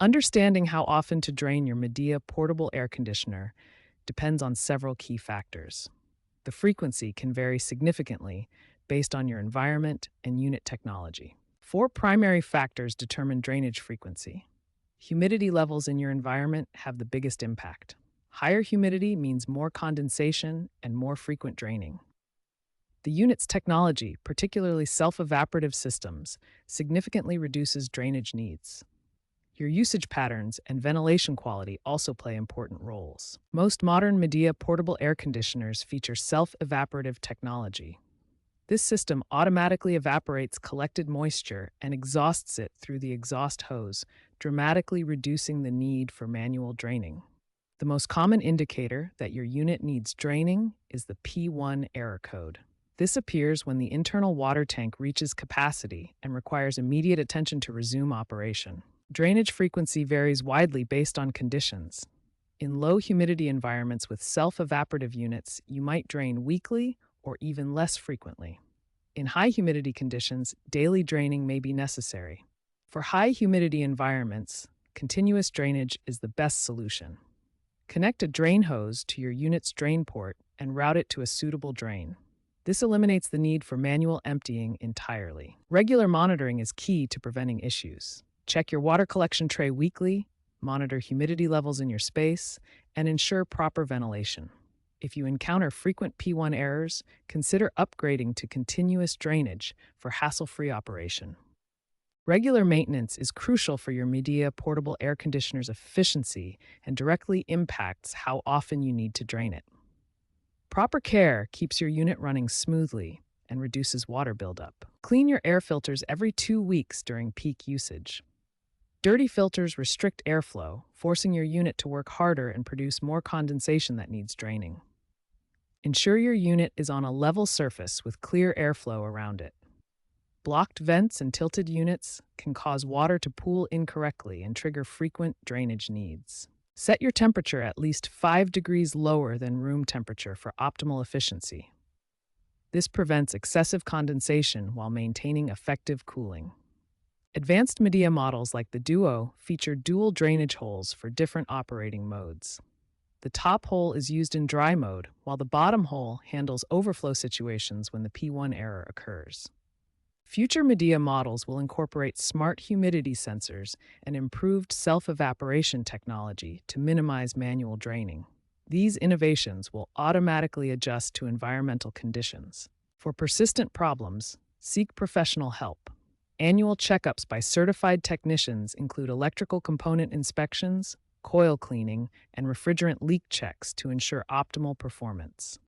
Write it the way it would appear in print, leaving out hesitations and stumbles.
Understanding how often to drain your Midea portable air conditioner depends on several key factors. The frequency can vary significantly based on your environment and unit technology. Four primary factors determine drainage frequency. Humidity levels in your environment have the biggest impact. Higher humidity means more condensation and more frequent draining. The unit's technology, particularly self-evaporative systems, significantly reduces drainage needs. Your usage patterns and ventilation quality also play important roles. Most modern Midea portable air conditioners feature self-evaporative technology. This system automatically evaporates collected moisture and exhausts it through the exhaust hose, dramatically reducing the need for manual draining. The most common indicator that your unit needs draining is the P1 error code. This appears when the internal water tank reaches capacity and requires immediate attention to resume operation. Drainage frequency varies widely based on conditions. In low humidity environments with self-evaporative units, you might drain weekly or even less frequently. In high humidity conditions, daily draining may be necessary. For high humidity environments, continuous drainage is the best solution. Connect a drain hose to your unit's drain port and route it to a suitable drain. This eliminates the need for manual emptying entirely. Regular monitoring is key to preventing issues. Check your water collection tray weekly, monitor humidity levels in your space, and ensure proper ventilation. If you encounter frequent P1 errors, consider upgrading to continuous drainage for hassle-free operation. Regular maintenance is crucial for your Midea portable air conditioner's efficiency and directly impacts how often you need to drain it. Proper care keeps your unit running smoothly and reduces water buildup. Clean your air filters every 2 weeks during peak usage. Dirty filters restrict airflow, forcing your unit to work harder and produce more condensation that needs draining. Ensure your unit is on a level surface with clear airflow around it. Blocked vents and tilted units can cause water to pool incorrectly and trigger frequent drainage needs. Set your temperature at least 5 degrees lower than room temperature for optimal efficiency. This prevents excessive condensation while maintaining effective cooling. Advanced Midea models like the Duo feature dual drainage holes for different operating modes. The top hole is used in dry mode, while the bottom hole handles overflow situations when the P1 error occurs. Future Midea models will incorporate smart humidity sensors and improved self-evaporation technology to minimize manual draining. These innovations will automatically adjust to environmental conditions. For persistent problems, seek professional help. Annual checkups by certified technicians include electrical component inspections, coil cleaning, and refrigerant leak checks to ensure optimal performance.